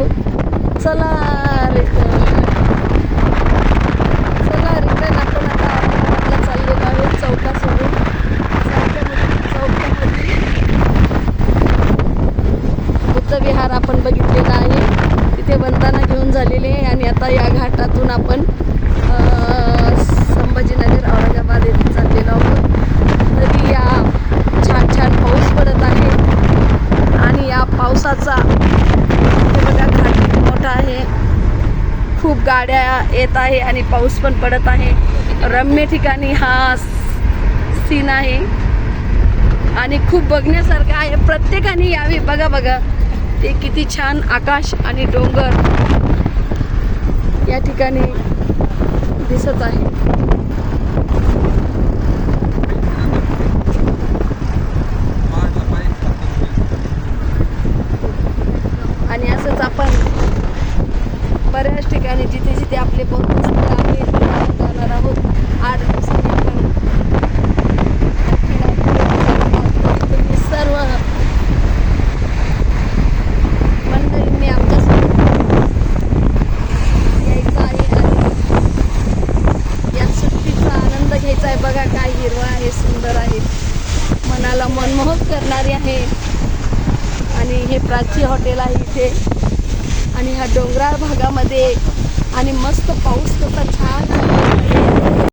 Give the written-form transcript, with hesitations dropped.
आहोत. चला रिटर्न आपण आता औरंगाबादला चाललेलो आहोत. चौकासोबत चौकामध्ये बुद्धविहार आपण बघितलेलं आहे. तिथे वंदना घेऊन झालेली आहे आणि आता या घाटातून आपण संभाजीनगर औरंगाबाद येथे चाललेलो आहोत. तरी या छान पाऊस पडत आहे आणि या पावसाचा हे बघा घाट किती मोठा आहे. खूप गाड्या येत आहे आणि पाऊस पण पडत आहे. रम्य ठिकाणी हा सीन आहे आणि खूप बघण्यासारखं आहे. प्रत्येकाने यावे. बघा ते किती छान आकाश आणि डोंगर या ठिकाणी दिसत आहे. आणि असंच आपण बऱ्याच ठिकाणी जिथे आपले बौद्धस्थळ आहे तिथे जाणार आहोत. 8 दिवसांनी आपण तुम्ही सर्व मंडळींनी आमच्यासोबत यायचं आहे आणि या सुट्टीचा आनंद घ्यायचा आहे. बघा काय हिरवा आहे, सुंदर आहे, मनाला मनमोहक करणारी आहे. आणि हे प्राची हॉटेल आहे इथे आणि ह्या डोंगराळ भागामध्ये आणि मस्त पाऊस कसा छान